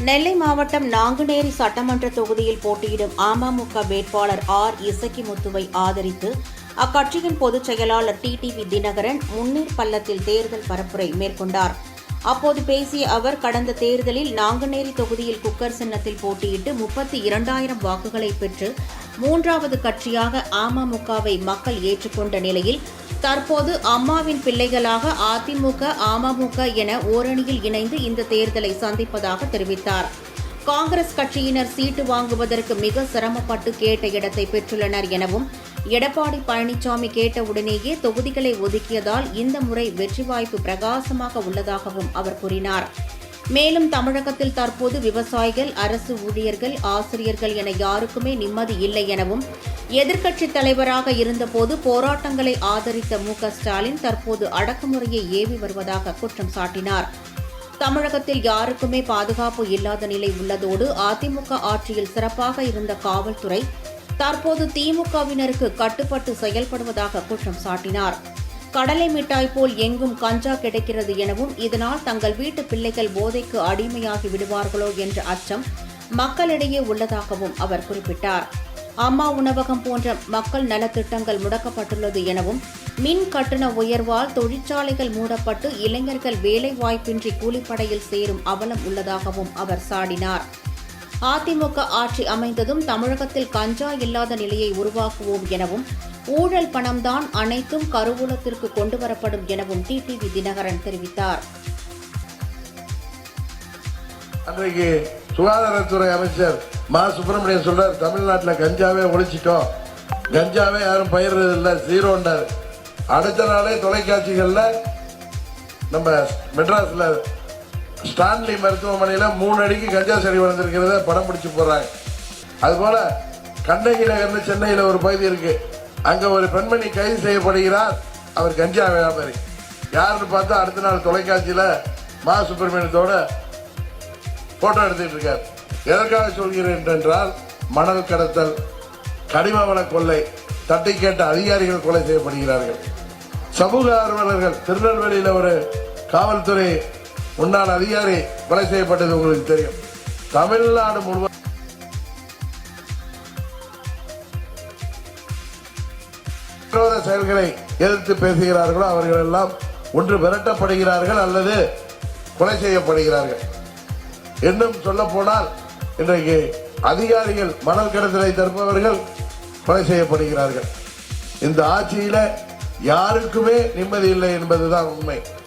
நெல்லை மாவட்டம் நாங்குநேரி சட்டமன்ற தொகுதியில் போட்டியிடும் அமமுக வேட்பாளர் ஆர் இசக்கிமுத்துவை ஆதரித்து அக்கட்சியின் பொதுச் செயலாளர் டிடிவி தினகரன் முன்னீர் பள்ளத்தில் தேர்தல் பரப்புரை மேற்கொண்டார். அப்போது பேசிய அவர், கடந்த தேர்தலில் நாங்குநேரி தொகுதியில் குக்கர் சின்னத்தில் போட்டியிட்டு 32,000 வாக்குகளை பெற்று மூன்றாவது கட்சியாக அமமுகவை மக்கள் ஏற்றுக்கொண்ட நிலையில் தற்போது அம்மாவின் பிள்ளைகளாக அதிமுக, அமமுக என ஓரணியில் இணைந்து இந்த தேர்தலை சந்திப்பதாக தெரிவித்தார். காங்கிரஸ் கட்சியினர் சீட்டு வாங்குவதற்கு மிக சிரமப்பட்டு கேட்ட இடத்தை பெற்றுள்ளனர் எனவும், எடப்பாடி பழனிசாமி கேட்டவுடனேயே தொகுதிகளை ஒதுக்கியதால் இந்த முறை வெற்றி வாய்ப்பு பிரகாசமாக உள்ளதாகவும் அவர் கூறினார். மேலும் தமிழகத்தில் தற்போது விவசாயிகள், அரசு ஊழியர்கள், ஆசிரியர்கள் என யாருக்குமே நிம்மதி இல்லை எனவும், எதிர்க்கட்சித் தலைவராக இருந்தபோது போராட்டங்களை ஆதரித்த மு.க.ஸ்டாலின் தற்போது அடக்குமுறையை ஏவி வருவதாக குற்றம் சாட்டினார். தமிழகத்தில் யாருக்குமே பாதுகாப்பு இல்லாத நிலை உள்ளதோடு அதிமுக ஆட்சியில் சிறப்பாக இருந்த காவல்துறை தற்போது திமுகவினருக்கு கட்டுப்பட்டு செயல்படுவதாக குற்றம் சாட்டினார். கடலை மிட்டாய் போல் எங்கும் கஞ்சா கிடைக்கிறது எனவும், இதனால் தங்கள் வீட்டு பிள்ளைகள் போதைக்கு அடிமையாகி விடுவார்களோ என்ற அச்சம் மக்களிடையே உள்ளதாகவும் அவர் குறிப்பிட்டார். அம்மா உணவகம் போன்ற மக்கள் நலத்திட்டங்கள் முடக்கப்பட்டுள்ளது எனவும், மின் கட்டண உயர்வால் தொழிற்சாலைகள் மூடப்பட்டு இளைஞர்கள் வேலைவாய்ப்பின்றி கூலிப்படையில் சேரும் அவலம் உள்ளதாகவும் அவர் சாடினார். அதிமுக ஆட்சி அமைந்ததும் தமிழகத்தில் கஞ்சா இல்லாத நிலையை உருவாக்குவோம் எனவும், ஊழல் பணம்தான் அனைத்தும் கருவூலத்திற்கு கொண்டுவரப்படும் எனவும் டிடிவி தினகரன் தெரிவித்தார். அன்றைக்கு சுகாதாரத்துறை அமைச்சர் மா. சுப்பிரமணியன் சொல்றார், தமிழ்நாட்டில் கஞ்சாவே ஒழிச்சிட்டோம், கஞ்சாவே யாரும் பயிர்றது இல்லை, ஜீரோண்டார். அடுத்த நாளே தொலைக்காட்சிகள்ல நம்ம மெட்ராஸ்ல ஸ்டான்லி மருத்துவமனையில 3 அடிக்கு கஞ்சா செடி வளர்ந்திருக்கிறத படம் பிடிச்சு போடுறாங்க. அதுபோல கண்ணகி நகர்னு சென்னையில ஒரு பகுதி இருக்கு, அங்க ஒரு பெண்மணி கைது செய்யப்படுகிறார். அவர் கஞ்சா வியாபாரி. யாருன்னு பார்த்தா அடுத்த நாள் தொலைக்காட்சியில மா. சுப்பிரமணியத்தோட போட்டோ எடுத்துட்டு இருக்கார். எதற்காக சொல்கிறேன் என்றால், மணல் கடத்தல், கனிம வள கொள்ளை, தட்டி கேட்ட அதிகாரிகள் கொலை செய்யப்படுகிறார்கள். சமூக ஆர்வலர்கள், திருநெல்வேலியில ஒரு காவல்துறை முன்னாள் அதிகாரி கொலை செய்யப்பட்டது உங்களுக்கு தெரியும். தமிழ்நாடு முழுவதும் செயல்களை எதிர்த்து பேசுகிறார்களோ அவர்கள் எல்லாம் ஒன்று விரட்டப்படுகிறார்கள் அல்லது கொலை செய்யப்படுகிறார்கள். இன்னும் சொல்ல போனால், இன்றைக்கு அதிகாரிகள் மணல் கடத்தலை தடுப்பவர்கள் கொலை செய்யப்படுகிறார்கள். இந்த ஆட்சியில யாருக்குமே நிம்மதி இல்லை என்பதுதான் உண்மை.